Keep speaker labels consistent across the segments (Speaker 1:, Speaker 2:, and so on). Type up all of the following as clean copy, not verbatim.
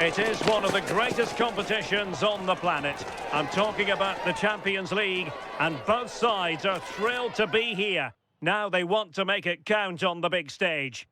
Speaker 1: It is one of the greatest competitions on the planet. I'm talking about the Champions League, and both sides are thrilled to be here. Now they want to make it count on the big stage.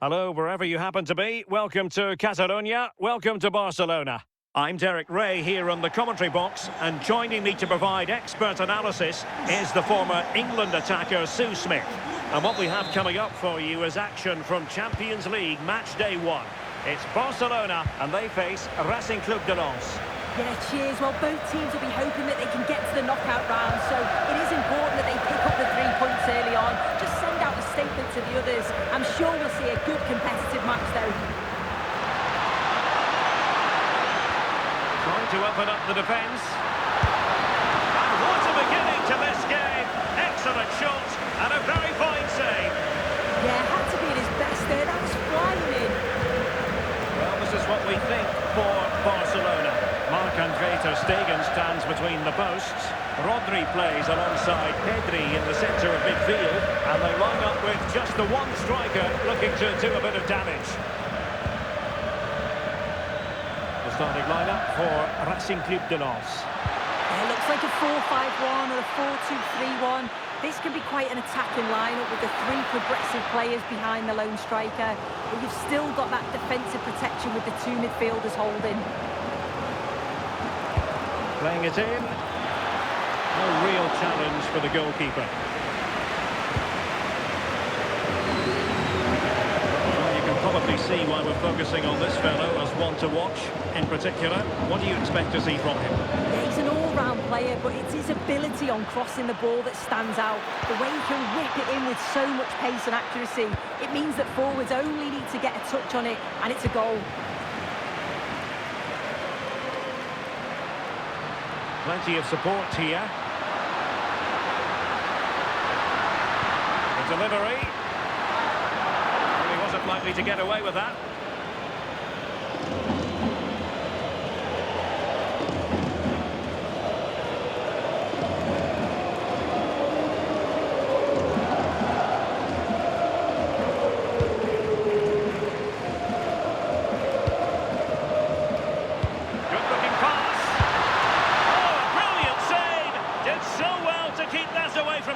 Speaker 1: Hello, wherever you happen to be. Welcome to Catalonia. Welcome to Barcelona. I'm Derek Ray here on the commentary box, and joining me to provide expert analysis is the former England attacker Sue Smith. And what we have coming up for you is action from Champions League match day 1. It's Barcelona, and they face Racing Club de Lens.
Speaker 2: Yeah, cheers. Well, both teams will be hoping that they can get to the knockout round, so it is important that they pick up the 3 points early on. Just send out a statement to the others. I'm sure we'll see a good competitive match, though.
Speaker 1: Trying to open up the defence. And what a beginning to this game. Excellent shot and a very fine save.
Speaker 2: Yeah, had to be at his best there. That was flying in.
Speaker 1: Well, this is what we think for Barcelona. Marc-Andre ter Stegen stands between the posts. Rodri plays alongside Pedri in the centre of midfield. And they line up with just the one striker looking to do a bit of damage. The starting lineup for Racing Club de Lens.
Speaker 2: Yeah, looks like a 4-5-1 or a 4-2-3-1. This can be quite an attacking lineup with the 3 progressive players behind the lone striker. But you've still got that defensive protection with the 2 midfielders holding.
Speaker 1: Playing it in. No real challenge for the goalkeeper. Well, you can probably see why we're focusing on this fellow as one to watch. In particular, what do you expect to see from him?
Speaker 2: Yeah, he's an all-round player, but it's his ability on crossing the ball that stands out. The way he can whip it in with so much pace and accuracy. It means that forwards only need to get a touch on it, and it's a goal.
Speaker 1: Plenty of support here. The delivery. Well, he wasn't likely to get away with that.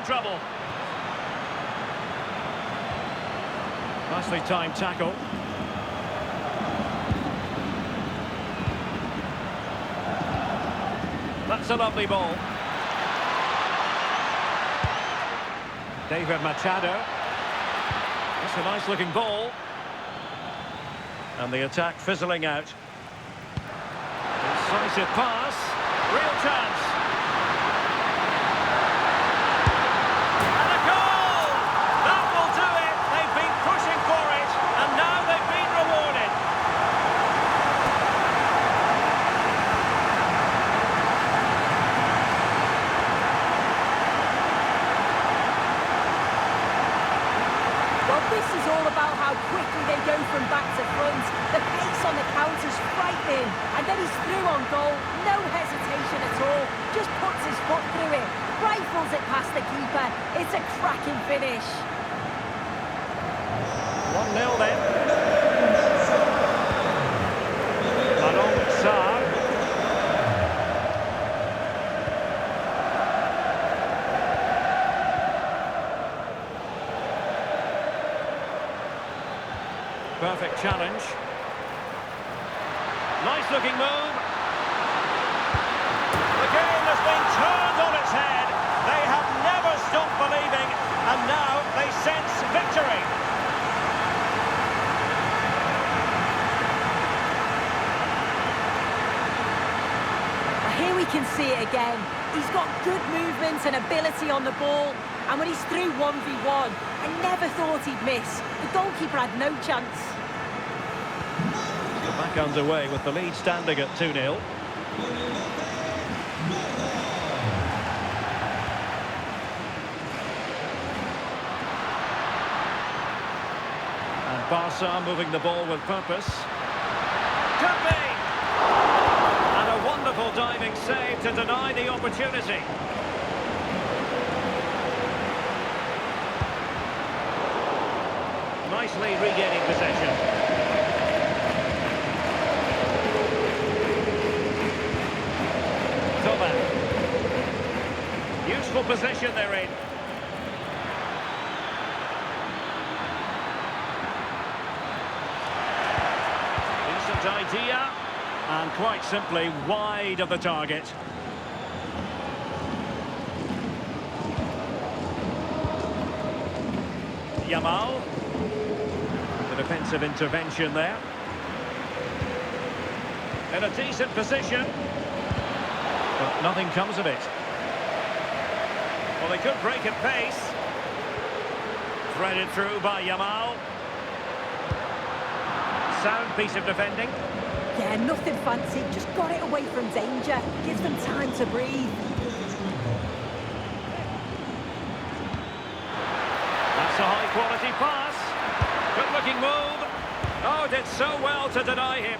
Speaker 1: Trouble. Nicely timed tackle. That's a lovely ball. David Machado. That's a nice looking ball. And the attack fizzling out. Decisive pass. Real chance.
Speaker 2: Quickly they go from back to front. The pace on the counter's frightening. And then he's through on goal. No hesitation at all. Just puts his foot through it. Rifles it past the keeper. It's a cracking finish.
Speaker 1: 1-0 then. Along Sarr. Perfect challenge. Nice looking move. The game has been turned on its head. They have never stopped believing, and now they sense victory.
Speaker 2: Here we can see it again. He's got good movement and ability on the ball. And when he's through 1v1, I never thought he'd miss. The goalkeeper had no chance.
Speaker 1: We're back underway with the lead standing at 2-0. And Barca moving the ball with purpose. Could be! And a wonderful diving save to deny the opportunity. nicely regaining possession. Thomas. Useful position they're in. Decent idea. And quite simply wide of the target. Yamal. The defensive intervention there. In a decent position. But nothing comes of it. Well, they could break at pace. Threaded through by Yamal. Sound piece of defending.
Speaker 2: Yeah, nothing fancy, just got it away from danger. Gives them time to breathe.
Speaker 1: That's a high-quality pass. Good-looking move. Oh, did so well to deny him.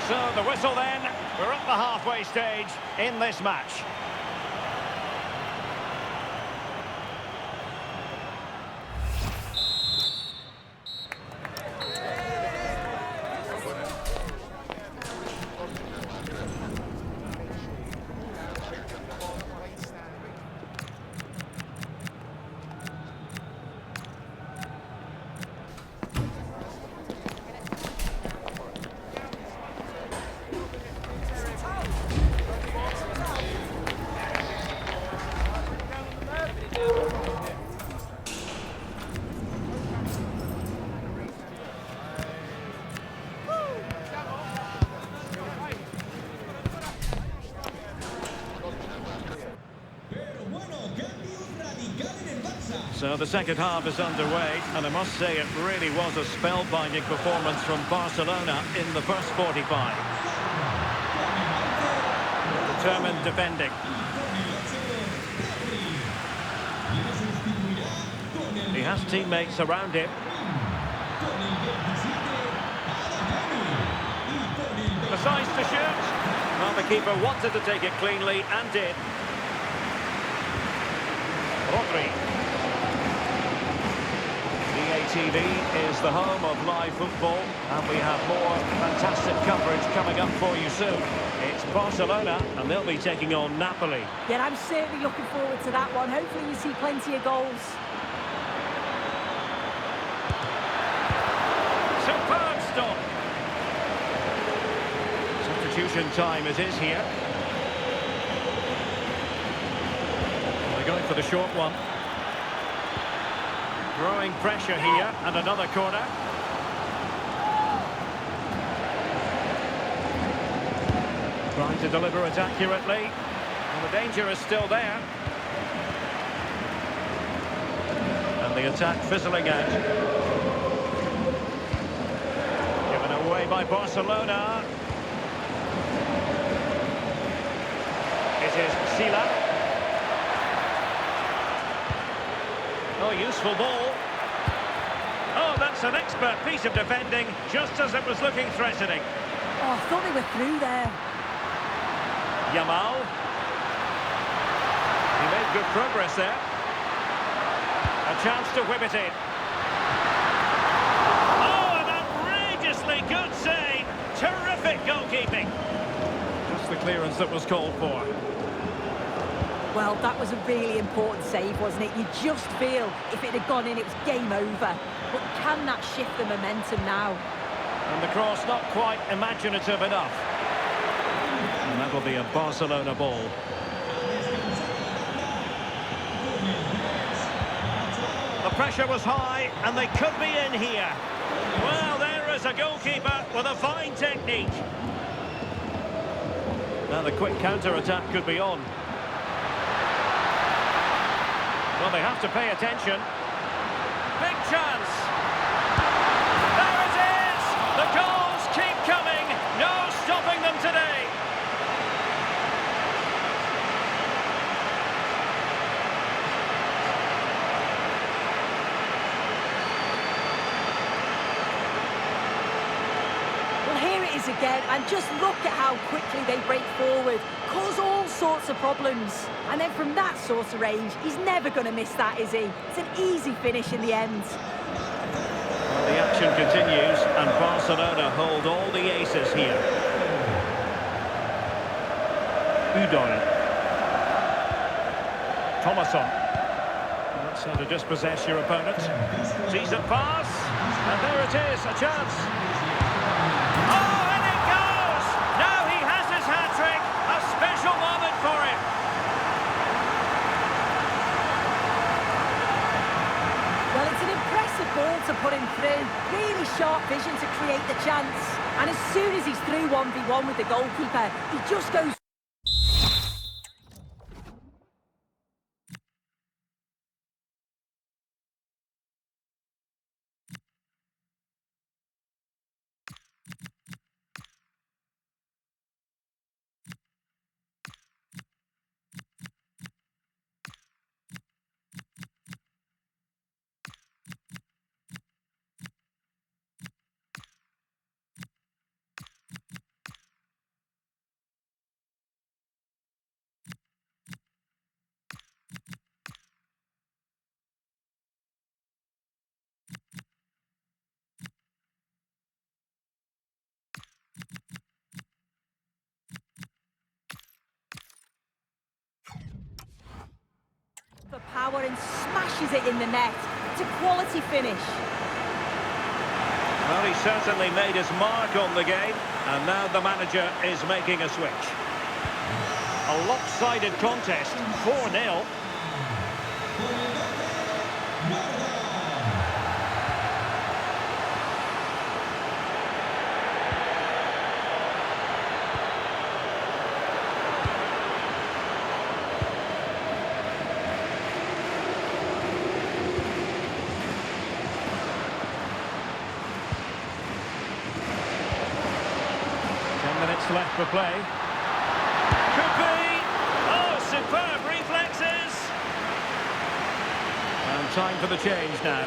Speaker 1: So the whistle then. We're at the halfway stage in this match. So the second half is underway, and I must say it really was a spellbinding performance from Barcelona in the first 45. Determined defending. He has teammates around him. Decides to shoot. Well, the keeper wanted to take it cleanly and did. Rodri. TV is the home of live football, and we have more fantastic coverage coming up for you soon. It's Barcelona, and they'll be taking on Napoli.
Speaker 2: Yeah, I'm certainly looking forward to that one. Hopefully we see plenty of goals.
Speaker 1: Superb stop. Substitution time it is here. They're going for the short one. Growing pressure here, and another corner. Trying to deliver it accurately. And the danger is still there. And the attack fizzling out. Given away by Barcelona. It is Sila. Oh, useful ball. Oh, that's an expert piece of defending, just as it was looking threatening.
Speaker 2: Oh, I thought they were through there.
Speaker 1: Yamal. He made good progress there. A chance to whip it in. Oh, an outrageously good save. Terrific goalkeeping. Just the clearance that was called for.
Speaker 2: Well, that was a really important save, wasn't it? You just feel if it had gone in, it was game over. But can that shift the momentum now?
Speaker 1: And the cross not quite imaginative enough. And that'll be a Barcelona ball. The pressure was high, and they could be in here. Well, there is a goalkeeper with a fine technique. Now the quick counter-attack could be on. Well, they have to pay attention. Big chance. There it is! The goals keep coming. No stopping them today.
Speaker 2: Well, here it is again, and just look at how quickly they break forward. Cause all sorts of problems. And then from that sort of range, he's never going to miss that, is he? It's an easy finish in the end.
Speaker 1: The action continues, and Barcelona hold all the aces here. Udoy. Thomasson. That's how to dispossess your opponent. Decent pass. And there it is, a chance. Oh, and it goes! Now he has his hat-trick. A special moment for him.
Speaker 2: Well, it's an impressive ball to put him through. Really sharp vision to create the chance. And as soon as he's through 1v1 with the goalkeeper, he just goes... for power and smashes it in the net. It's a quality finish.
Speaker 1: Well, he certainly made his mark on the game, and now the manager is making a switch. A lopsided contest, 4-0. 10 minutes left for play. Could be! Oh, superb reflexes! And time for the change now.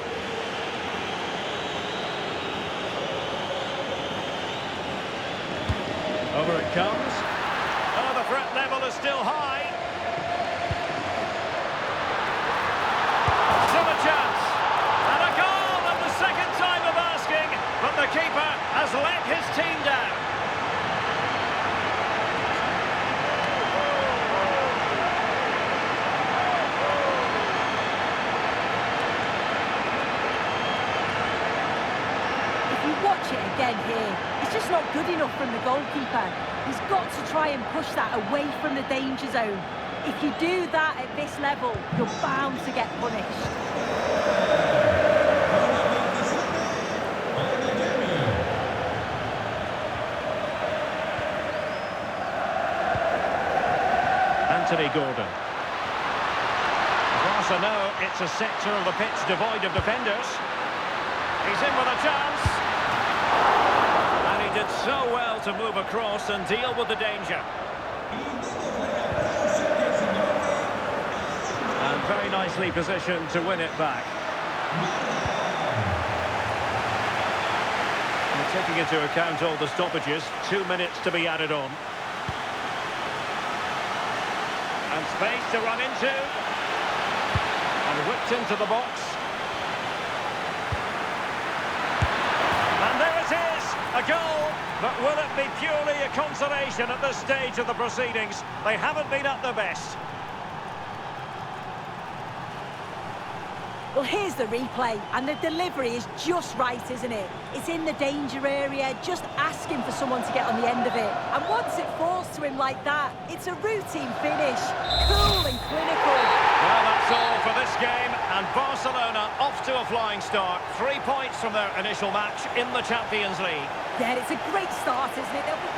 Speaker 1: Over it comes. Oh, the threat level is still high. Still a chance. And a goal at the second time of asking, but the keeper has let his team down.
Speaker 2: Watch it again here. It's just not good enough from the goalkeeper. He's got to try and push that away from the danger zone. If you do that at this level, you're bound to get punished.
Speaker 1: Anthony Gordon. Barca know it's a sector of the pitch devoid of defenders. He's in with a chance. And he did so well to move across and deal with the danger. And very nicely positioned to win it back. And taking into account all the stoppages, 2 minutes to be added on. And space to run into. And whipped into the box. And there it is, a goal. But will it be purely a consolation at this stage of the proceedings? They haven't been at their best.
Speaker 2: Well, here's the replay, and the delivery is just right, isn't it? It's in the danger area, just asking for someone to get on the end of it. And once it falls to him like that, it's a routine finish. Cool and clinical.
Speaker 1: Well, that's all for this game, and Barcelona off to a flying start. 3 points from their initial match in the Champions League.
Speaker 2: Yeah, it's a great start, isn't it? They'll be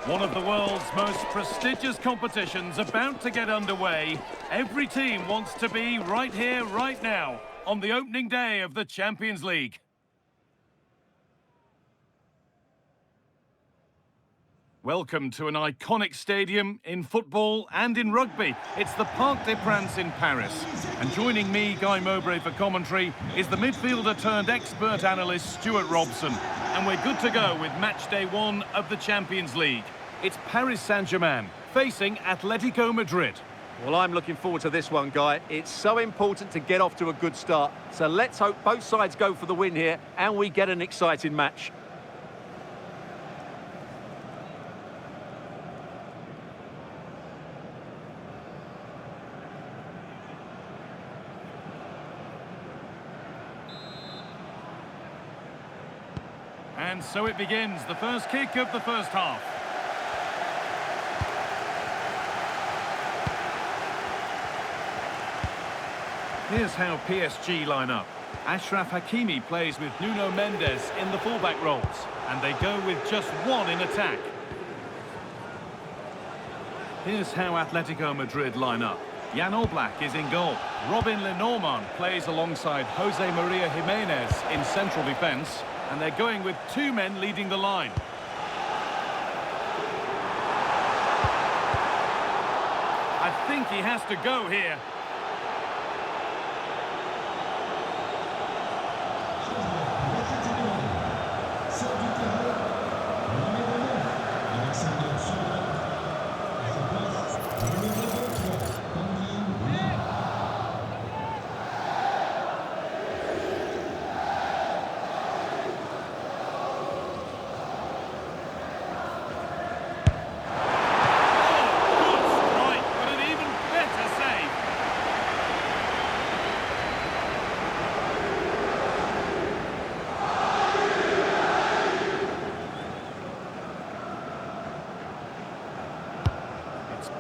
Speaker 3: One of the world's most prestigious competitions about to get underway. Every team wants to be right here, right now, on the opening day of the Champions League. Welcome to an iconic stadium in football and in rugby. It's the Parc des Princes in Paris. And joining me, Guy Mowbray, for commentary is the midfielder turned expert analyst Stuart Robson. And we're good to go with match day 1 of the Champions League. It's Paris Saint-Germain facing Atletico Madrid.
Speaker 4: Well, I'm looking forward to this one, Guy. It's so important to get off to a good start. So let's hope both sides go for the win here and we get an exciting match.
Speaker 3: And so it begins, the first kick of the first half. Here's how PSG line up. Achraf Hakimi plays with Nuno Mendes in the fullback roles. And they go with just one in attack. Here's how Atletico Madrid line up. Jan Oblak is in goal. Robin Lenormand plays alongside Jose Maria Jimenez in central defence. And they're going with 2 men leading the line. I think he has to go here.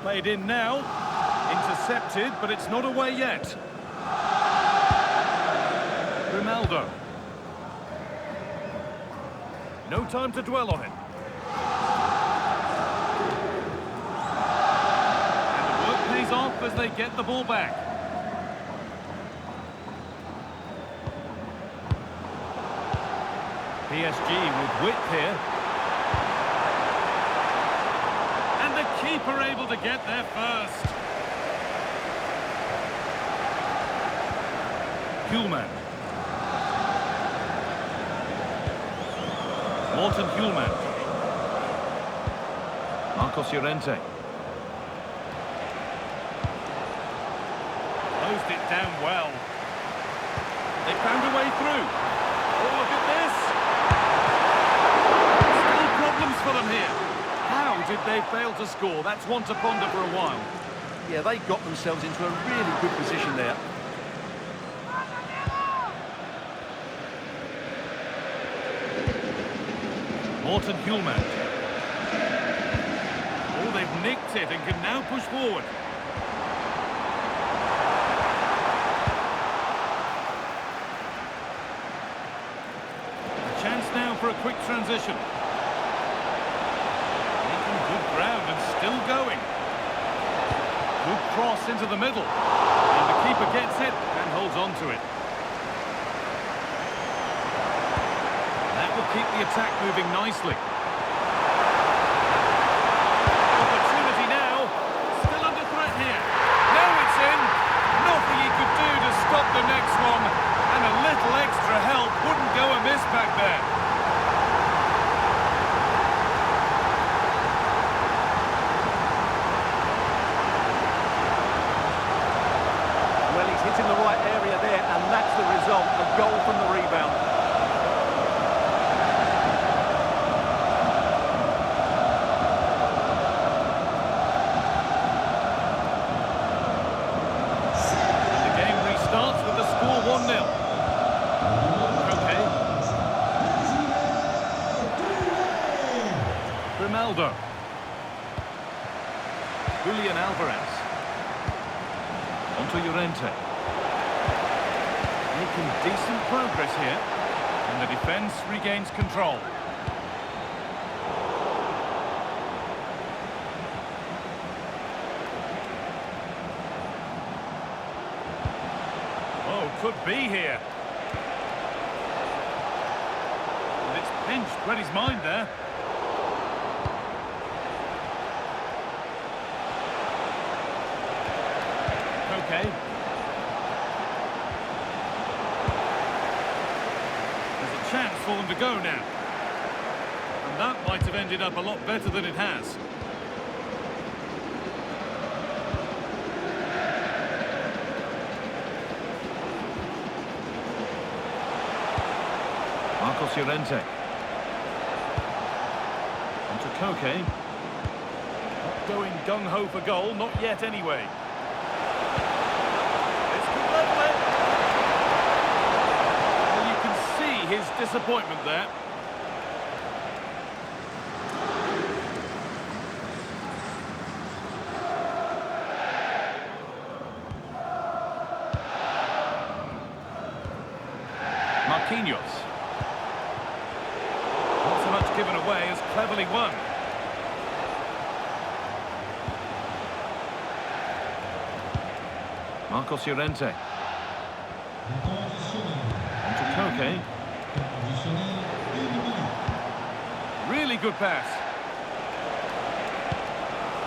Speaker 3: Played in now, intercepted, but it's not away yet. Ronaldo. No time to dwell on it. And the work pays off as they get the ball back. PSG with width here. Keeper able to get there first. Hjulmand. Morten Hjulmand. Marcos Llorente. Closed it down well. They found a way through. Oh, look at this. Still problems for them here. How did they fail to score? That's one to ponder for a while.
Speaker 4: Yeah, they got themselves into a really good position there.
Speaker 3: Morten Hjulmand. Oh, they've nicked it and can now push forward. A chance now for a quick transition. Ground and still going. Good cross into the middle. And the keeper gets it and holds on to it. That will keep the attack moving nicely. Opportunity now. Still under threat here. Now it's in. Nothing he could do to stop the next one. And a little extra help wouldn't go amiss back there.
Speaker 4: In the right area there, and that's the result, a goal from the rebound.
Speaker 3: And the game restarts with the score 1-0. Okay. Ronaldo. Julian Alvarez. Onto Llorente. Making decent progress here, and the defence regains control. could be here. And it's pinched, read his mind there. Okay. There's a chance for them to go now. And that might have ended up a lot better than it has. Marcos Llorente. Onto Koke. Not going gung-ho for goal, not yet anyway. This could level it. Well, you can see his disappointment there. Marquinhos. Not so much given away as cleverly won. Marcos Llorente. Onto Koke. Really good pass.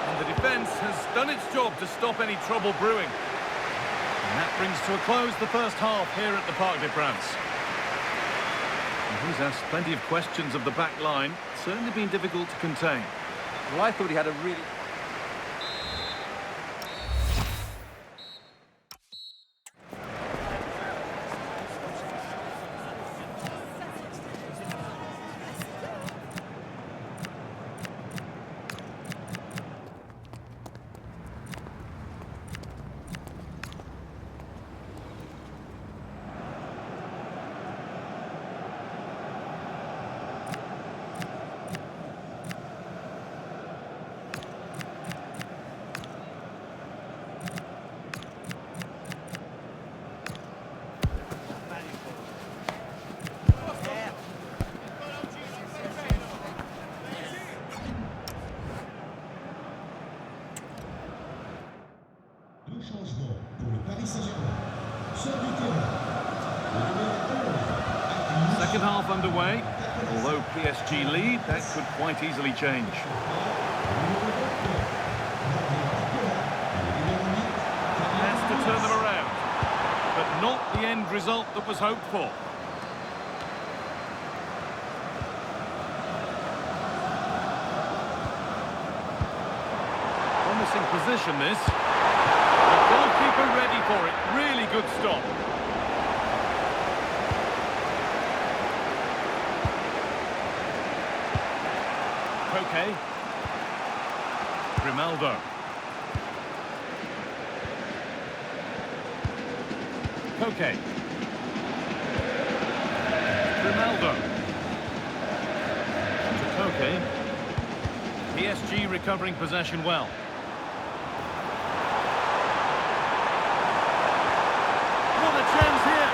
Speaker 3: And the defence has done its job to stop any trouble brewing. And that brings to a close the first half here at the Parc des Princes. He's asked plenty of questions of the back line. Certainly been difficult to contain.
Speaker 4: Well, I thought he had a really...
Speaker 3: Second half underway. Although PSG lead, that could quite easily change. Has to turn them around, but not the end result that was hoped for. Promising position this. The goalkeeper ready for it. Really good stop. Okay. Grimaldo. Okay. Grimaldo. To Koke. PSG recovering possession well. What a chance here.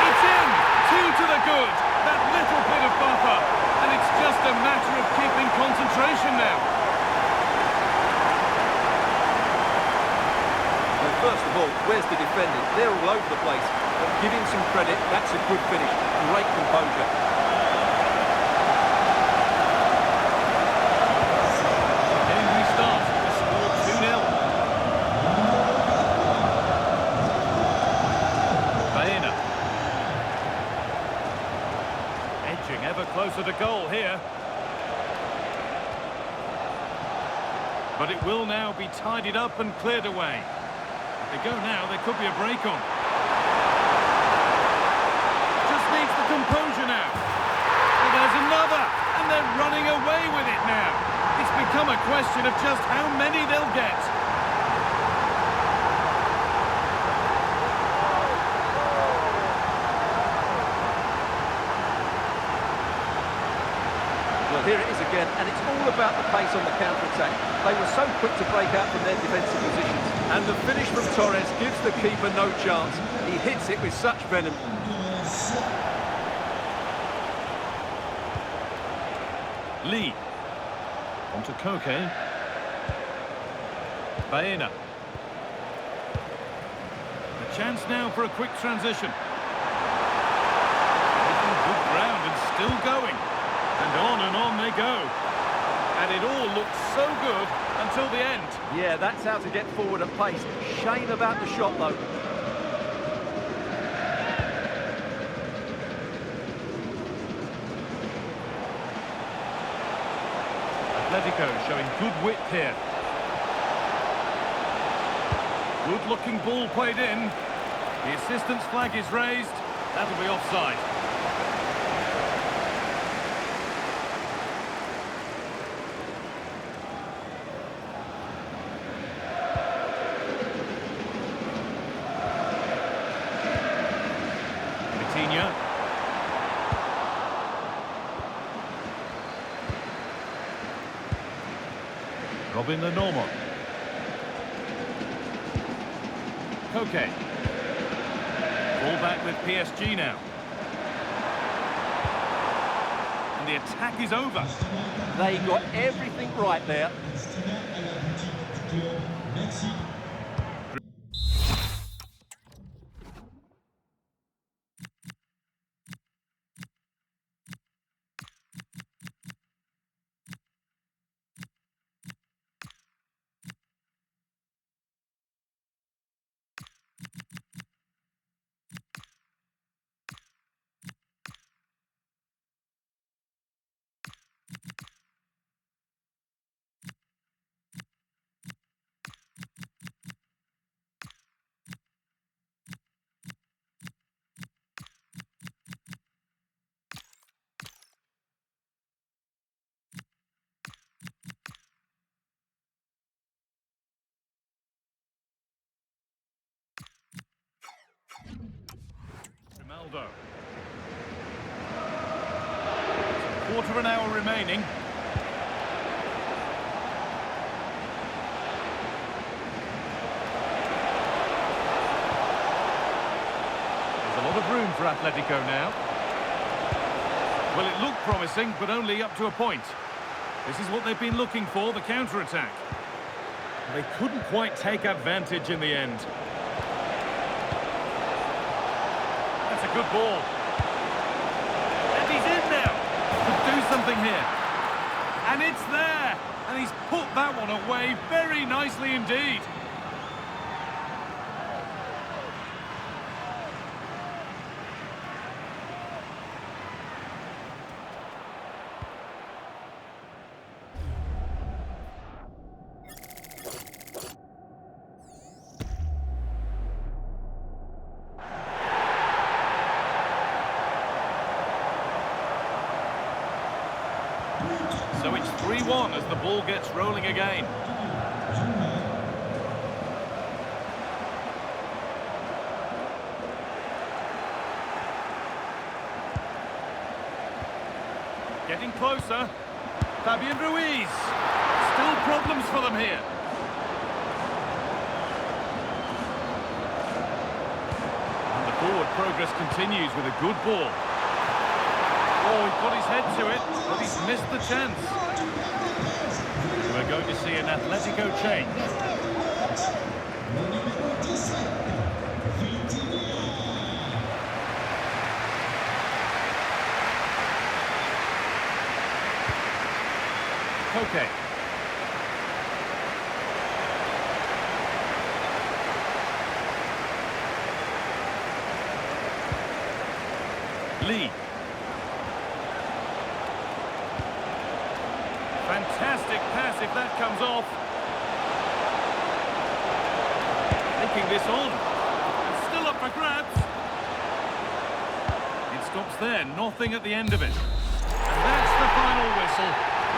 Speaker 3: It's in. 2 to the good. That little bit of buffer. And it's just a matter of keeping concentration now.
Speaker 4: Well, first of all, where's the defenders? They're all over the place. But give him some credit, that's a good finish. Great composure.
Speaker 3: Game restarts. The score 2-0. Baena. Edging ever closer to goal here. But it will now be tidied up and cleared away. If they go now, there could be a break on. Just needs the composure now. Well, there's another, and they're running away with it now. It's become a question of just how many they'll get.
Speaker 4: Well, here it is again, and it's all about the pace on the counter-attack. They were so quick to break out from their defensive positions. And the finish from Torres gives the keeper no chance. He hits it with such venom.
Speaker 3: Lee. Onto Koke. Baena. A Chance now for a quick transition. Making good ground and still going. And on they go. And it all looked so good until the end.
Speaker 4: Yeah, that's how to get forward at pace. Shame about the shot, though.
Speaker 3: Atletico showing good width here. Good-looking ball played in. The assistant's flag is raised. That'll be offside. Robin the Normand. Koke. Ball back with PSG now. And the attack is over.
Speaker 4: They got everything right there.
Speaker 3: Ronaldo. Quarter of an hour remaining. There's a lot of room for Atletico now. Well, it looked promising, but only up to a point. This is what they've been looking for, the counter-attack. They couldn't quite take advantage in the end. That's a good ball. And he's in now. Could do something here. And it's there. And he's put that one away very nicely indeed. So it's 3-1 as the ball gets rolling again. Getting closer. Fabian Ruiz. Still problems for them here. And the forward progress continues with a good ball. Oh, he put his head to it, but he's missed the chance. We're going to see an Atletico change. Koke. Lee. Fantastic pass if that comes off. Taking this on. And still up for grabs. It stops there, nothing at the end of it. And that's the final whistle,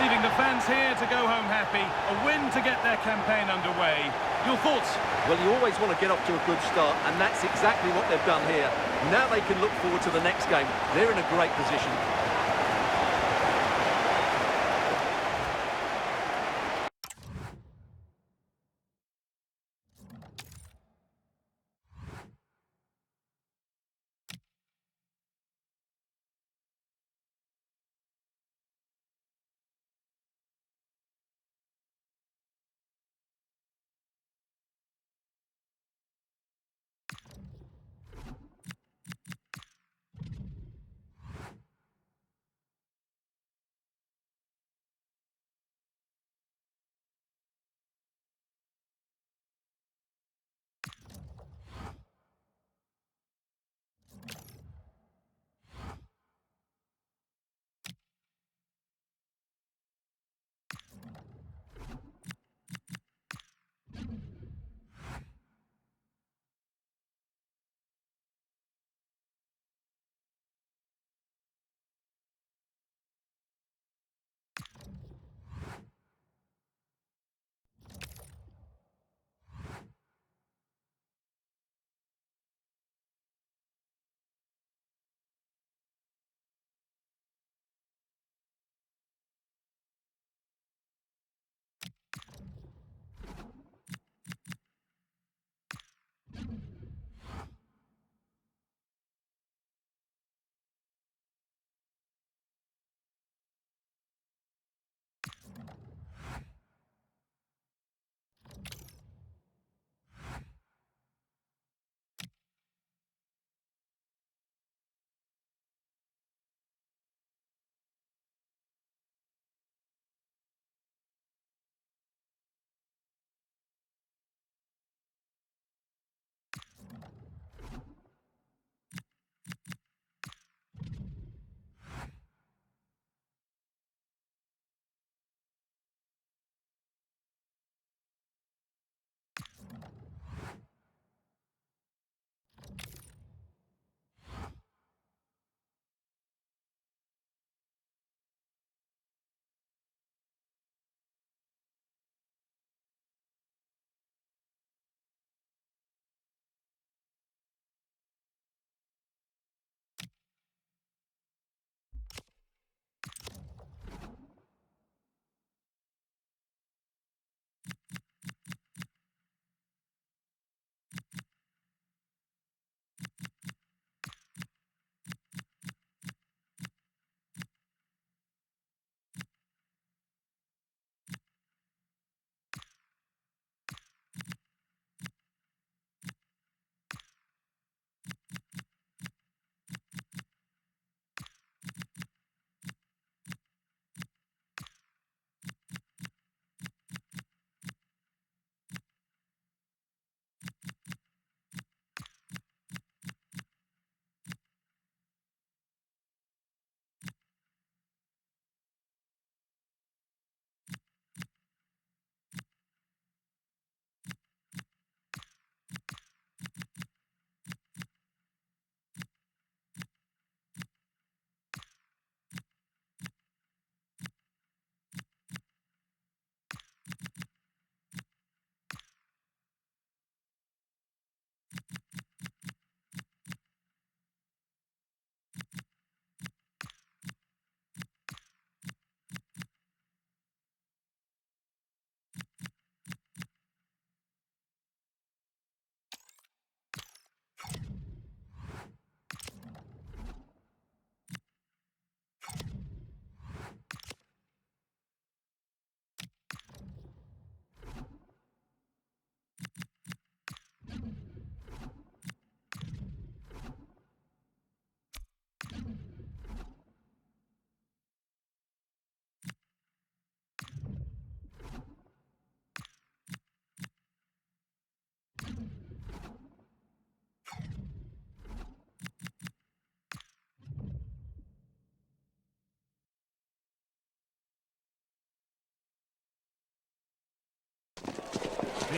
Speaker 3: leaving the fans here to go home happy. A win to get their campaign underway. Your thoughts?
Speaker 4: Well, you always want to get off to a good start, and that's exactly what they've done here. Now they can look forward to the next game. They're in a great position.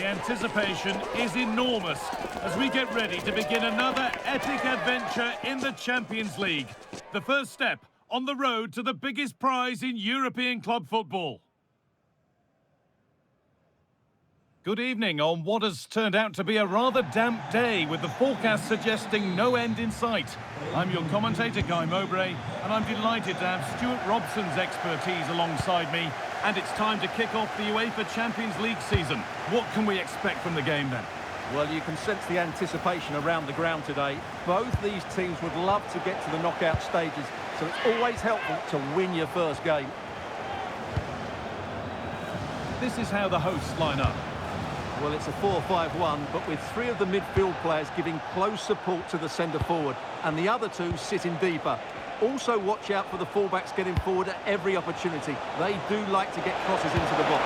Speaker 3: anticipation is enormous as we get ready to begin another epic adventure in the Champions League. The first step on the road to the biggest prize in European club football. Good evening on what has turned out to be a rather damp day, with the forecast suggesting no end in sight. I'm your commentator, Guy Mowbray, and I'm delighted to have Stuart Robson's expertise alongside me. And it's time to kick off the UEFA Champions League season. What can we expect from the game then?
Speaker 4: Well, you can sense the anticipation around the ground today. Both these teams would love to get to the knockout stages, so it's always helpful to win your first game.
Speaker 3: This is how the hosts line up.
Speaker 4: Well, it's a 4-5-1, but with three of the midfield players giving close support to the centre-forward, and the other two sitting deeper. Also, watch out for the fullbacks getting forward at every opportunity. They do like to get crosses into the box.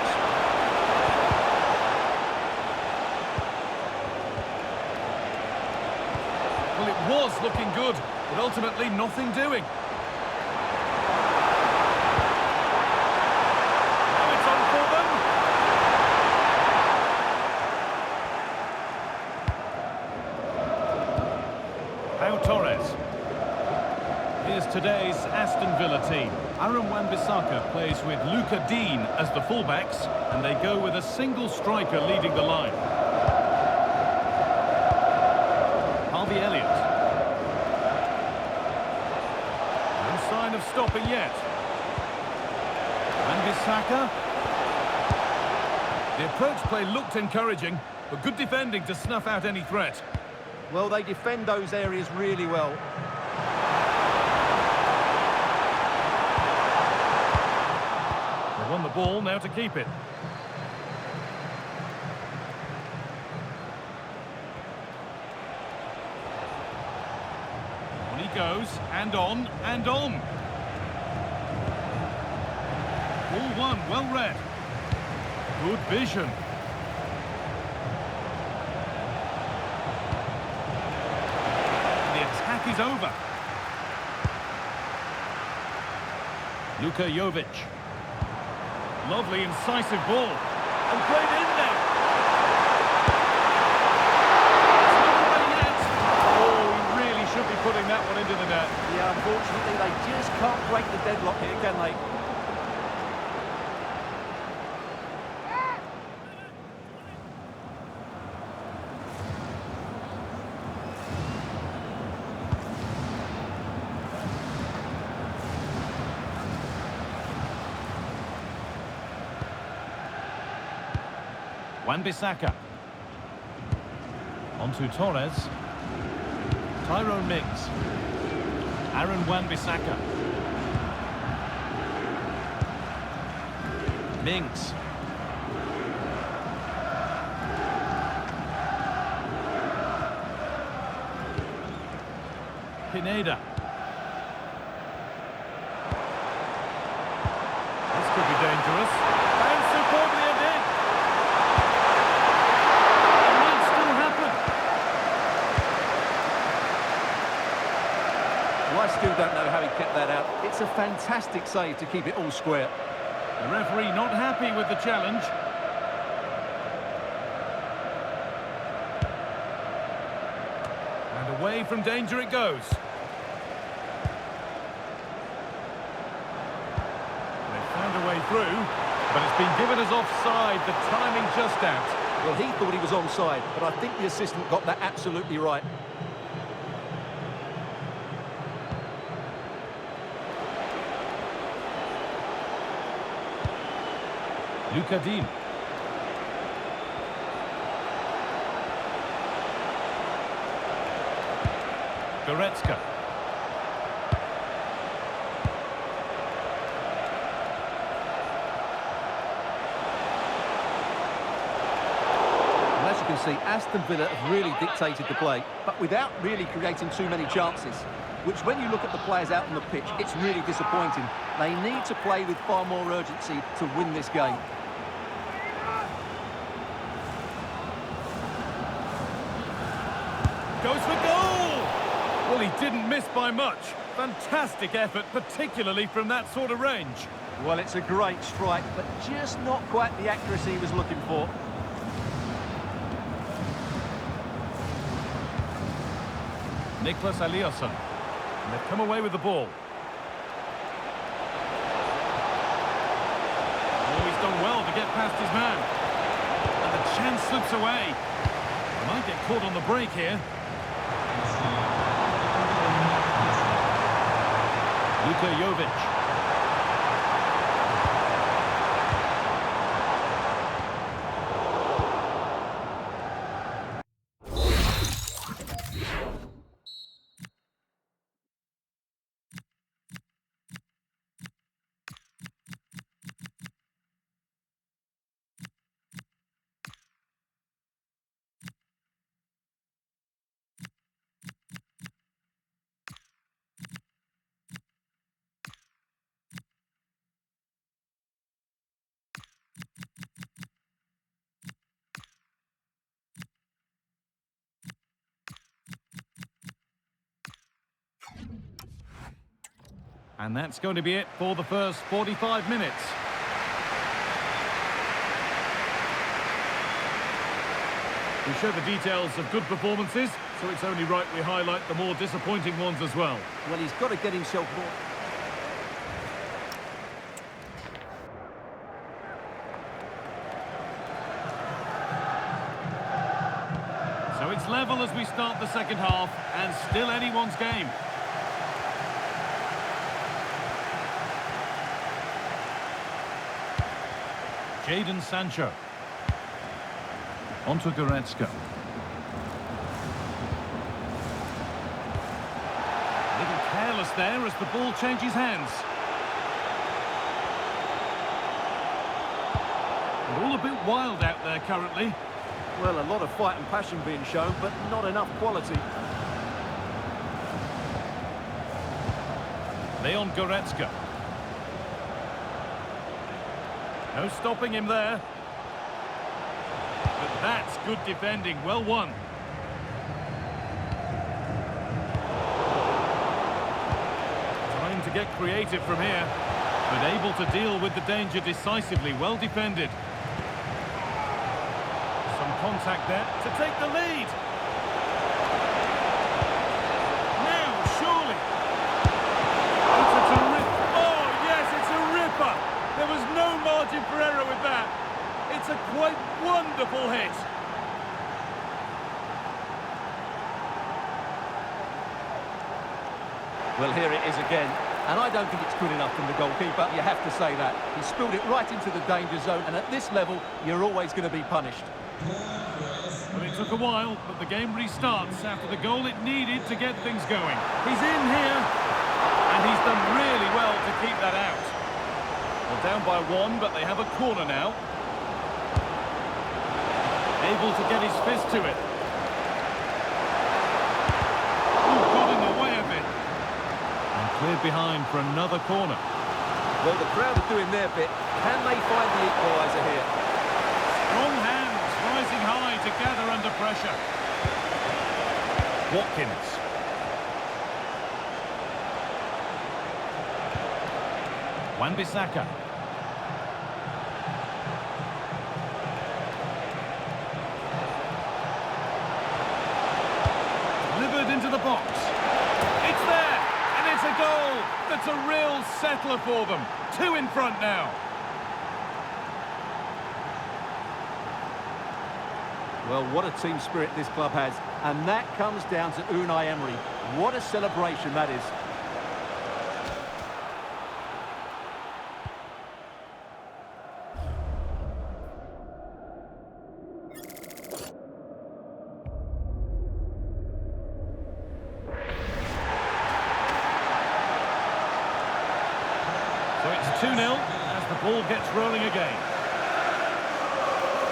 Speaker 3: Well, it was looking good, but ultimately nothing doing. Now it's on for them. Pau Torres. Here's today's Aston Villa team. Aaron Wan-Bissaka plays with Luca Dean as the fullbacks, and they go with a single striker leading the line. Harvey Elliott. No sign of stopping yet. Wan-Bissaka. The approach play looked encouraging, but good defending to snuff out any threat.
Speaker 4: Well, they defend those areas really well.
Speaker 3: They won the ball, now to keep it. On he goes, and on, and on. Ball one, well read. Good vision. Is over. Luka Jovic. Lovely incisive ball. And played in there. It's not away yet. Oh, he really should be putting that one into the net.
Speaker 4: Yeah, unfortunately, they just can't break the deadlock here, can they?
Speaker 3: Wan-Bissaka. Onto Torres. Tyrone Mings. Aaron Wan-Bissaka. Mings. Pineda. This could be dangerous. And superbly indeed. It might still happen.
Speaker 4: Well, I still don't know how he kept that out. It's a fantastic save to keep it all square.
Speaker 3: The referee not happy with the challenge. And away from danger it goes. They found a way through, but it's been given as offside. The timing just out.
Speaker 4: Well, he thought he was onside, but I think the assistant got that absolutely right.
Speaker 3: Luca Dean. Goretzka.
Speaker 4: And as you can see, Aston Villa have really dictated the play, but without really creating too many chances, which when you look at the players out on the pitch, it's really disappointing. They need to play with far more urgency to win this game.
Speaker 3: Goes for goal! Well, he didn't miss by much. Fantastic effort, particularly from that sort of range.
Speaker 4: Well, it's a great strike, but just not quite the accuracy he was looking for.
Speaker 3: Nicholas Eliasson. And they've come away with the ball. Oh, he's done well to get past his man. And the chance slips away. He might get caught on the break here. Luka Jovic. And that's going to be it for the first 45 minutes. We show the details of good performances, so it's only right we highlight the more disappointing ones as well.
Speaker 4: Well, he's got to get himself more.
Speaker 3: So it's level as we start the second half, and still anyone's game. Jadon Sancho. Onto Goretzka. A little careless there as the ball changes hands. And all a bit wild out there currently.
Speaker 4: Well, a lot of fight and passion being shown, but not enough quality.
Speaker 3: Leon Goretzka. No stopping him there. But that's good defending, well won. Trying to get creative from here, but able to deal with the danger decisively, well defended. Some contact there to take the lead. Now, surely. It's a terrific... Oh, yes, it's a ripper. There was no margin for error with that. It's a quite wonderful hit.
Speaker 4: Well, here it is again. And I don't think it's good enough from the goalkeeper, you have to say that. He spilled it right into the danger zone, and at this level, you're always going to be punished.
Speaker 3: Well, it took a while, but the game restarts after the goal it needed to get things going. He's in here, and he's done really well to keep that out. Well, down by one, but they have a corner now. Able to get his fist to it. Ooh, got in the way of it. And cleared behind for another corner.
Speaker 4: Well, the crowd are doing their bit. Can they find the equaliser here?
Speaker 3: Strong hands rising high to gather under pressure. Watkins. Wan-Bissaka. Delivered into the box. It's there, and it's a goal. That's a real settler for them. 2 in front now.
Speaker 4: Well, what a team spirit this club has. And that comes down to Unai Emery. What a celebration that is.
Speaker 3: So it's 2-0 as the ball gets rolling again.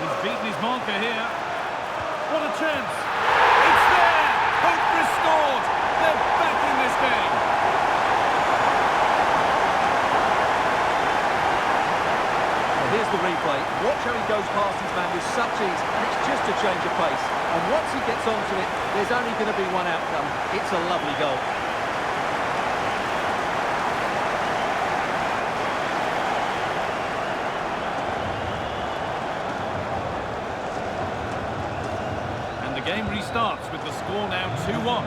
Speaker 3: He's beaten his marker here. What a chance! It's there! Hope restored! They're back in this game!
Speaker 4: Well, here's the replay. Watch how he goes past his man with such ease, and it's just a change of pace. And once he gets onto it, there's only going to be one outcome. It's a lovely goal.
Speaker 3: The game restarts with the score now 2-1.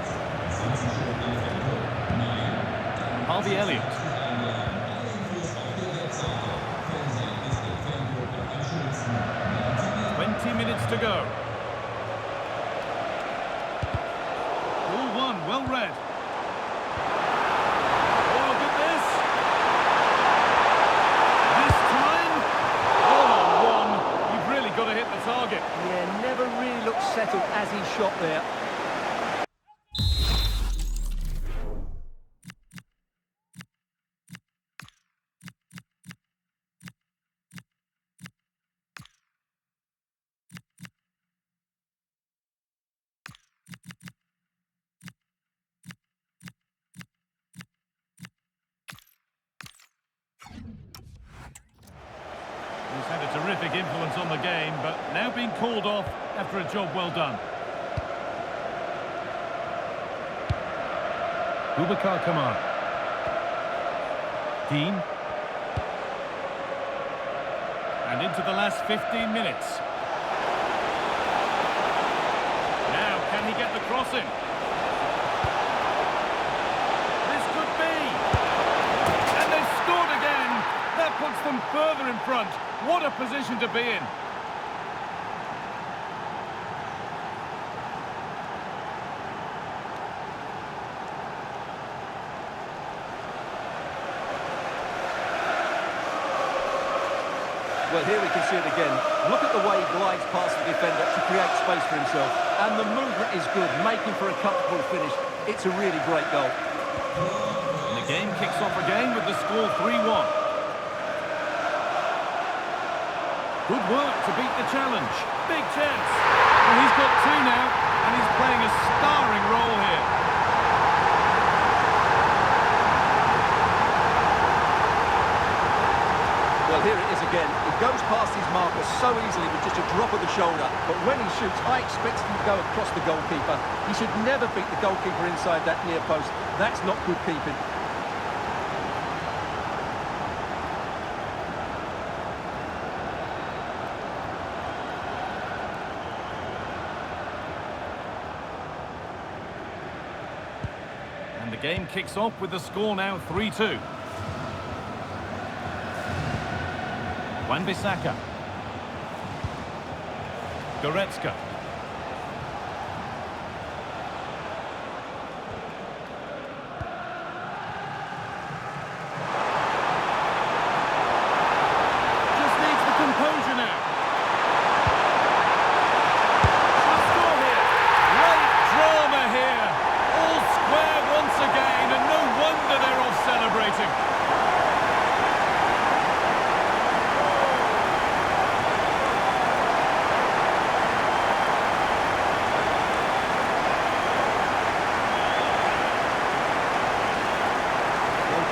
Speaker 3: Harvey Elliott. Minutes to go. Ball one, well read. Oh, look at this. This time, 1-on-1. You've really got to hit the target.
Speaker 4: Yeah, never really looked settled as he shot there.
Speaker 3: He's had a terrific influence on the game, but now being called off after a job well done. Boubacar Kamara. Dean. And into the last 15 minutes. Now, can he get the cross in? This could be! And they've scored again! That puts them further in front. What a position to be in.
Speaker 4: Well, here we can see it again. Look at the way he glides past the defender to create space for himself. And the movement is good, making for a comfortable finish. It's a really great goal.
Speaker 3: And the game kicks off again with the score 3-1. Good work to beat the challenge. Big chance. Well, he's got two now, and he's playing a starring role here.
Speaker 4: Well, here it is again. He goes past his marker so easily with just a drop of the shoulder. But when he shoots, I expect him to go across the goalkeeper. He should never beat the goalkeeper inside that near post. That's not good keeping.
Speaker 3: And the game kicks off with the score now 3-2. Wan-Bissaka. Goretzka. Just needs the composure now. Should score here. Great drama here. All square once again, and no wonder they're off celebrating.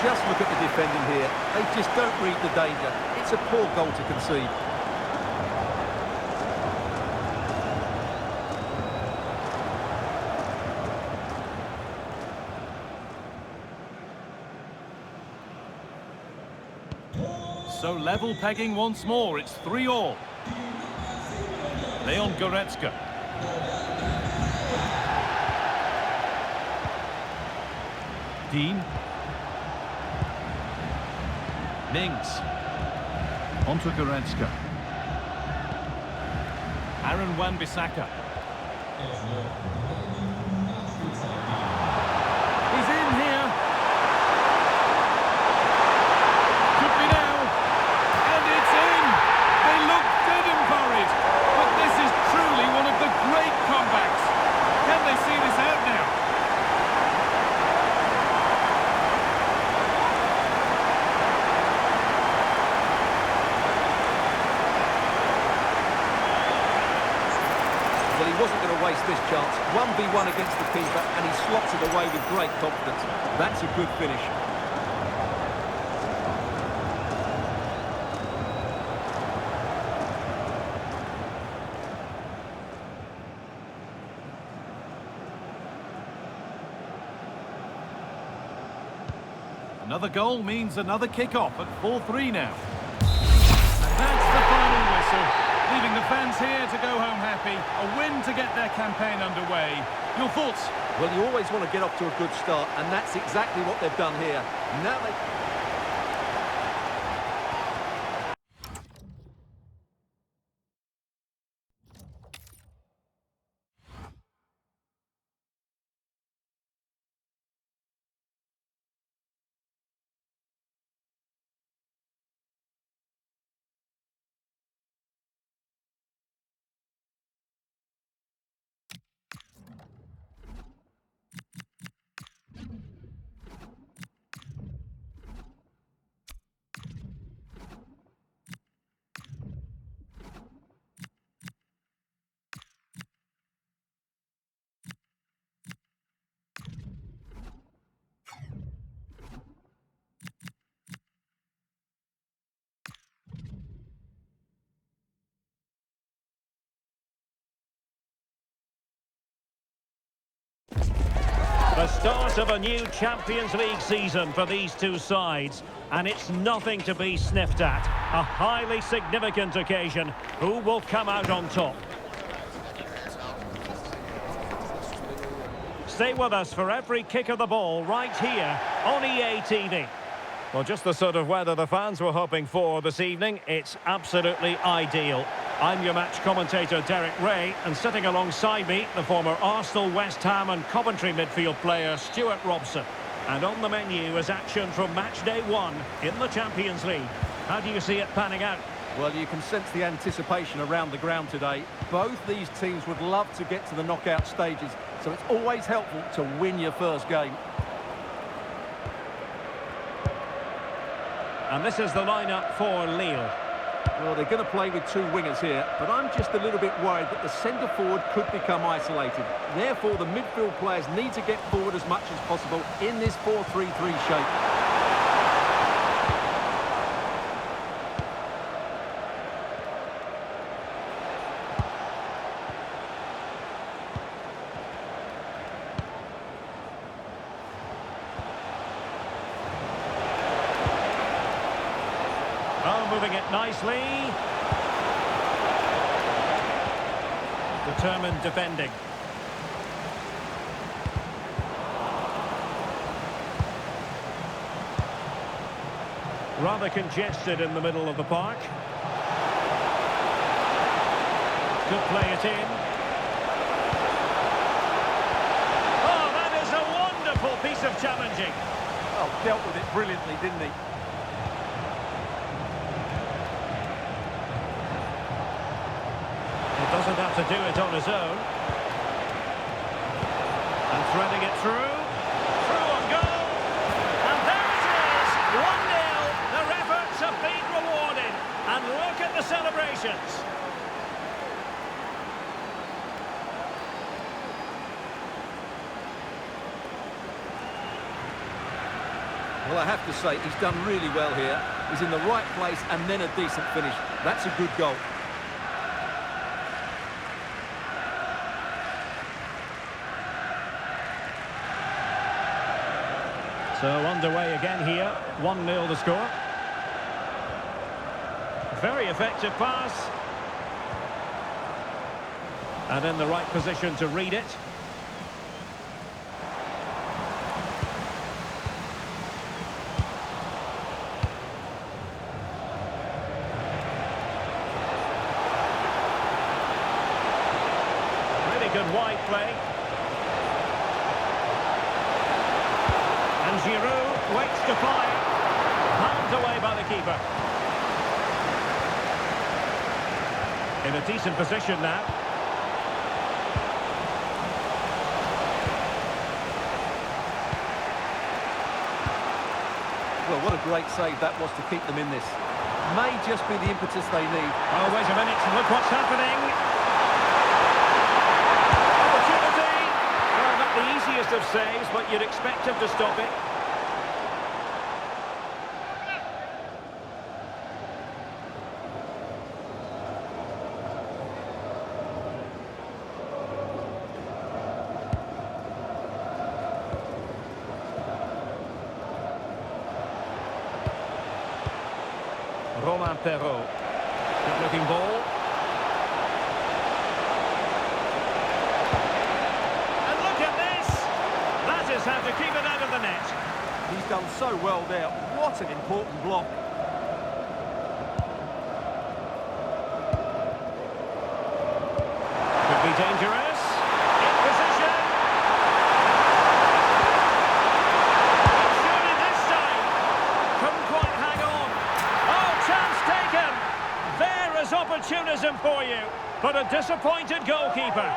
Speaker 4: Just look at the defending here. They just don't read the danger. It's a poor goal to concede.
Speaker 3: So level pegging once more. It's 3-3. Leon Goretzka. Dean. Mings. Onto Goretzka. Aaron Wan-Bissaka. He's in here. Could be now. And it's in. They look dead and buried. But this is truly one of the great comebacks. Can they see this out now?
Speaker 4: Well, he wasn't going to waste this chance. 1v1 against the keeper, and he slots it away with great confidence. That's a good finish.
Speaker 3: Another goal means another kick-off at 4-3 now. And that's the final whistle, leaving the The fans here to go home happy. A win to get their campaign underway. Your thoughts?
Speaker 4: Well, you always want to get off to a good start, and that's exactly what they've done here. Now they...
Speaker 1: The start of a new Champions League season for these two sides, and it's nothing to be sniffed at. A highly significant occasion. Who will come out on top? Stay with us for every kick of the ball right here on EA TV. Well, just the sort of weather the fans were hoping for this evening. It's absolutely ideal. I'm your match commentator, Derek Ray, and sitting alongside me, the former Arsenal, West Ham and Coventry midfield player, Stuart Robson. And on the menu is action from match day 1 in the Champions League. How do you see it panning out?
Speaker 4: Well, you can sense the anticipation around the ground today. Both these teams would love to get to the knockout stages, so it's always helpful to win your first game.
Speaker 1: And this is the lineup for Lille.
Speaker 4: Well, they're going to play with two wingers here, but I'm just a little bit worried that the centre-forward could become isolated. Therefore, the midfield players need to get forward as much as possible in this 4-3-3 shape.
Speaker 1: Oh, moving it nicely. Determined defending. Rather congested in the middle of the park. Could play it in. Oh, that is a wonderful piece of challenging.
Speaker 4: Oh, dealt with it brilliantly, didn't he?
Speaker 1: Doesn't have to do it on his own. And threading it through. Through on goal. And there it is. 1-0. Their efforts have been rewarded. And look at the celebrations.
Speaker 4: Well, I have to say, he's done really well here. He's in the right place and then a decent finish. That's a good goal.
Speaker 1: So underway again here, 1-0 the score. Very effective pass. And in the right position to read it. Really good wide play. And Giroud waits to fire. Palmed away by the keeper. In a decent position now.
Speaker 4: Well, what a great save that was to keep them in this. May just be the impetus they need.
Speaker 1: Oh, wait a minute. Look what's happening. Opportunity. Well, not the easiest of saves, but you'd expect him to stop it. Romain Perrault. Good looking ball.
Speaker 4: done so well there. What an important block.
Speaker 1: Could be dangerous. In position. Surely this time. Couldn't quite hang on. Oh, chance taken. There is opportunism for you. But a disappointed goalkeeper.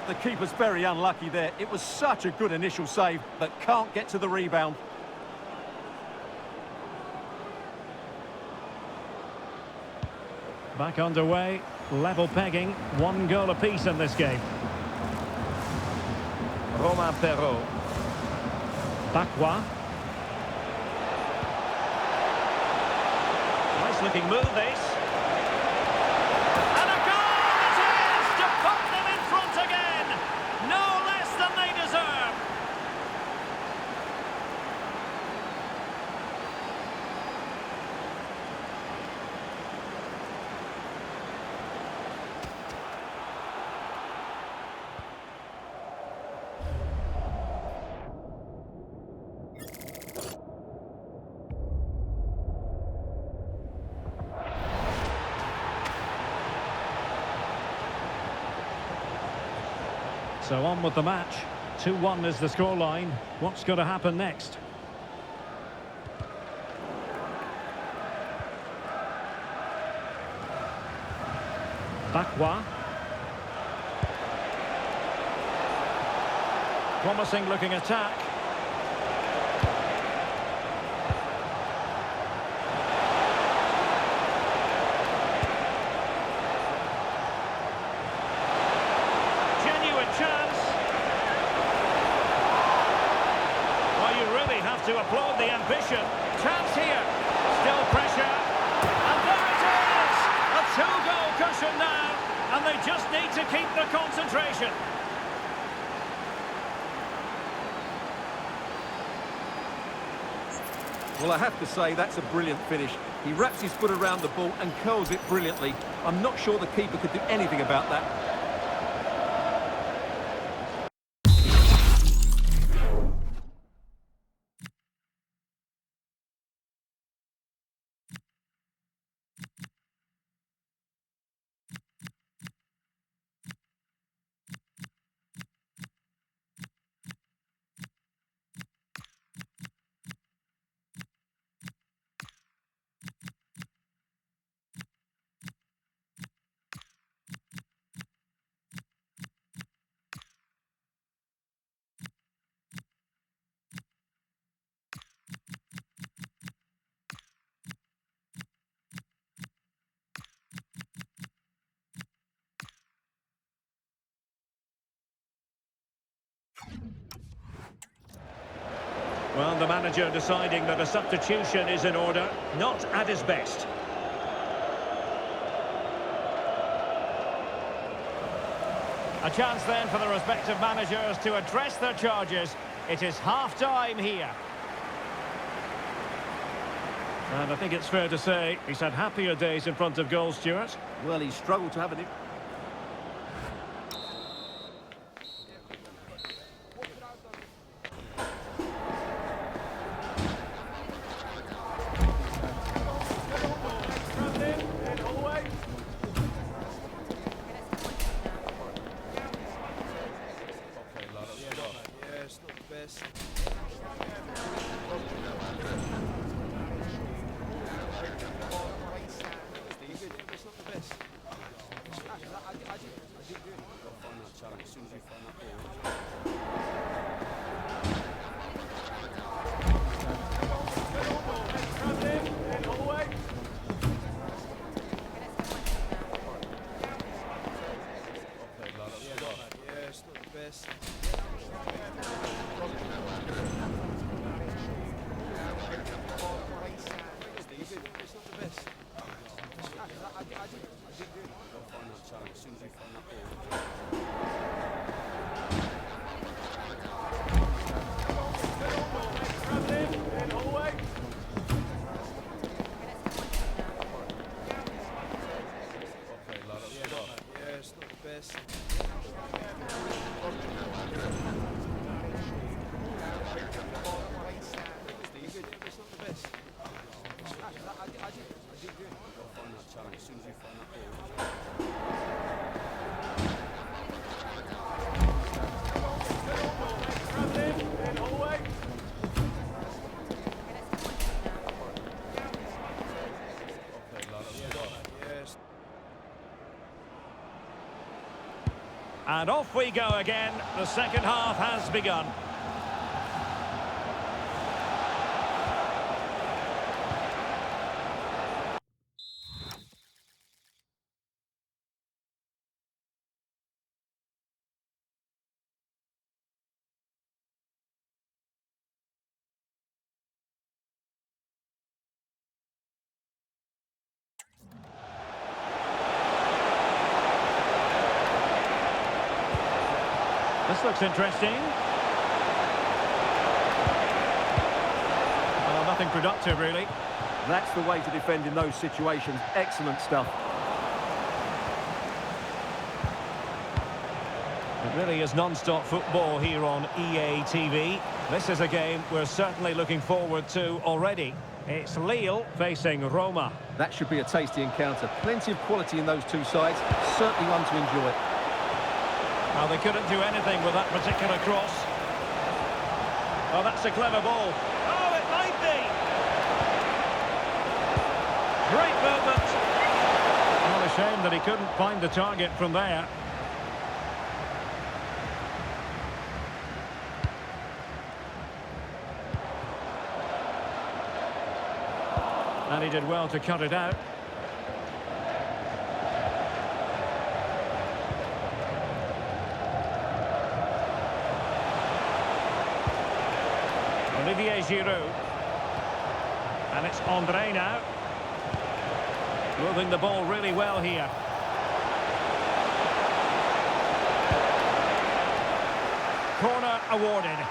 Speaker 4: The keeper's very unlucky there. It was such a good initial save, but can't get to the rebound.
Speaker 1: Back underway, level pegging, 1 goal apiece in this game. Romain Perrault. Bakwa. Nice looking move this. And a goal it is to put them in front again. No less than they deserve. So on with the match. 2-1 is the scoreline. What's going to happen next? Bakwa. Promising looking attack. To applaud the ambition. Chance here. Still pressure. And there it is! A 2-goal cushion now. And they just need to keep the concentration.
Speaker 4: Well, I have to say, that's a brilliant finish. He wraps his foot around the ball and curls it brilliantly. I'm not sure the keeper could do anything about that.
Speaker 1: Well, the manager deciding that a substitution is in order, not at his best. A chance then for the respective managers to address their charges. It is half-time here. And I think it's fair to say he's had happier days in front of goal, Stuart.
Speaker 4: Well, he struggled to have it.
Speaker 1: And off we go again. The second half has begun. This looks interesting. Well, nothing productive, really.
Speaker 4: That's the way to defend in those situations. Excellent stuff.
Speaker 1: It really is non-stop football here on EA TV. This is a game we're certainly looking forward to already. It's Lille facing Roma.
Speaker 4: That should be a tasty encounter. Plenty of quality in those two sides. Certainly one to enjoy.
Speaker 1: Well, they couldn't do anything with that particular cross. Oh, that's a clever ball. Oh, it might be. Great movement. Well, a shame that he couldn't find the target from there. And he did well to cut it out. Olivier Giroud. And it's Andre now. Moving the ball really well here. Corner awarded.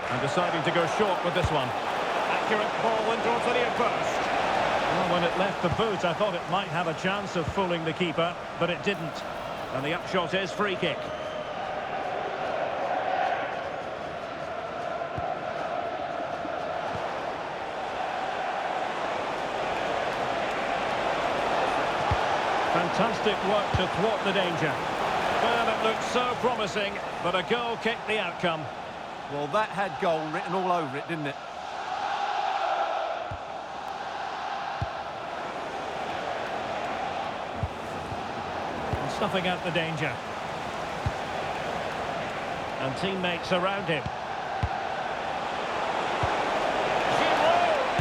Speaker 1: And deciding to go short with this one. Accurate ball in towards the near post. Well, when it left the boot, I thought it might have a chance of fooling the keeper, but it didn't. And the upshot is free kick. Fantastic work to thwart the danger. Well, it looked so promising, but a goal kicked the outcome.
Speaker 4: Well, that had goal written all over it, didn't it?
Speaker 1: And snuffing out the danger. And teammates around him. Giroud!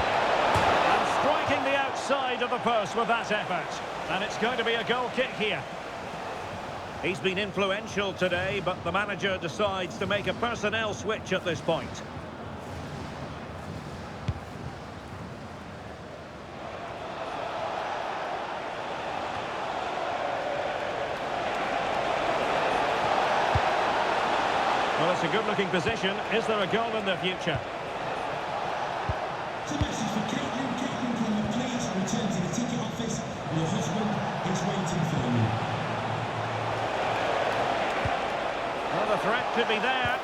Speaker 1: And striking the outside of the post with that effort. And it's going to be a goal kick here. He's been influential today, but the manager decides to make a personnel switch at this point. Well, it's a good-looking position. Is there a goal in the future?
Speaker 5: It's a message for Caitlin. Caitlin, can you please return to the ticket office? Your husband is waiting for you.
Speaker 1: Well, the threat could be there.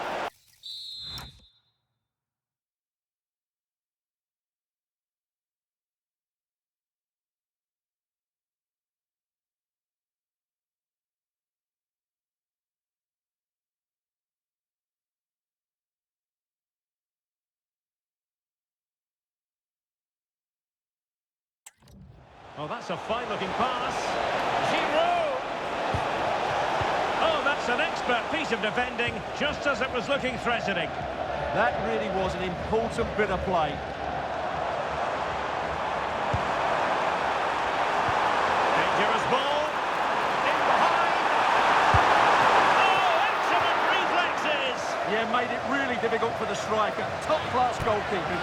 Speaker 1: Oh, that's a fine-looking pass. Giroud! Oh, that's an expert piece of defending, just as it was looking threatening.
Speaker 4: That really was an important bit of play.
Speaker 1: Dangerous ball. In behind. Oh, excellent reflexes!
Speaker 4: Yeah, made it really difficult for the striker. Top-class goalkeeping.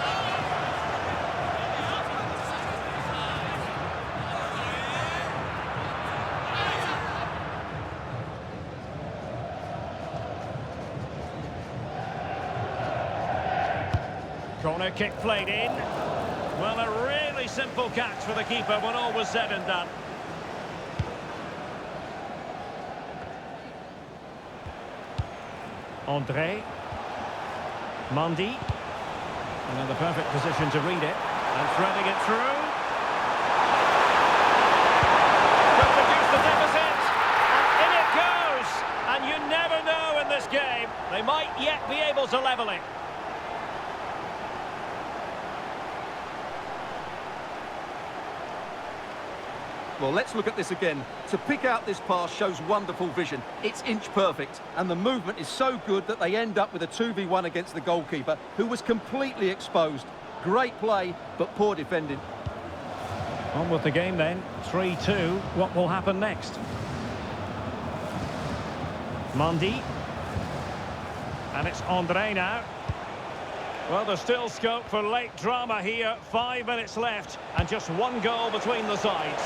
Speaker 1: Corner kick played in. Well, a really simple catch for the keeper when all was said and done. Andre. Mandy. And in the perfect position to read it. And threading it through. Could reduce the deficit. And in it goes. And you never know yet be able to level it.
Speaker 4: Well, let's look at this again. To pick out this pass shows wonderful vision. It's inch perfect, and the movement is so good that they end up with a 2v1 against the goalkeeper, who was completely exposed. Great play, but poor defending.
Speaker 1: On with the game then, 3-2. What will happen next? Mondi. And it's Andre now. Well, there's still scope for late drama here. 5 minutes left, and just one goal between the sides.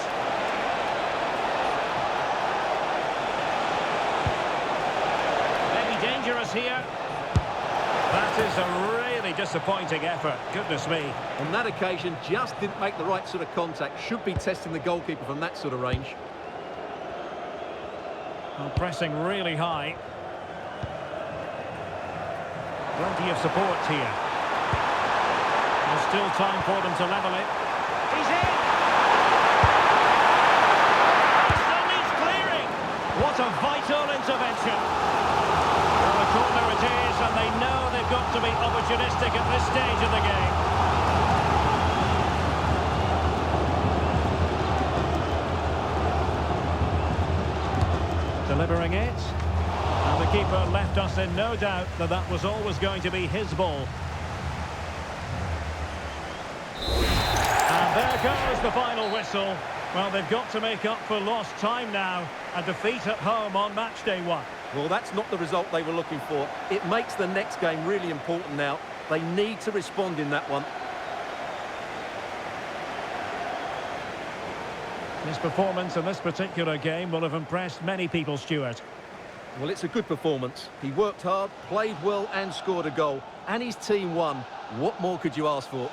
Speaker 1: Maybe dangerous here. That is a really disappointing effort. Goodness me.
Speaker 4: On that occasion, just didn't make the right sort of contact. Should be testing the goalkeeper from that sort of range.
Speaker 1: Well, pressing really high. Plenty of support here. There's still time for them to level it. He's in! Still needs clearing! What a vital intervention. Well, a corner it is, and they know they've got to be opportunistic at this stage of the game. Delivering it. And the keeper left us in no doubt that that was always going to be his ball. And there goes the final whistle. Well, they've got to make up for lost time now. A defeat at home on match day 1.
Speaker 4: Well, that's not the result they were looking for. It makes the next game really important now. They need to respond in that one.
Speaker 1: His performance in this particular game will have impressed many people, Stuart.
Speaker 4: Well, it's a good performance. He worked hard, played well and scored a goal. And his team won. What more could you ask for?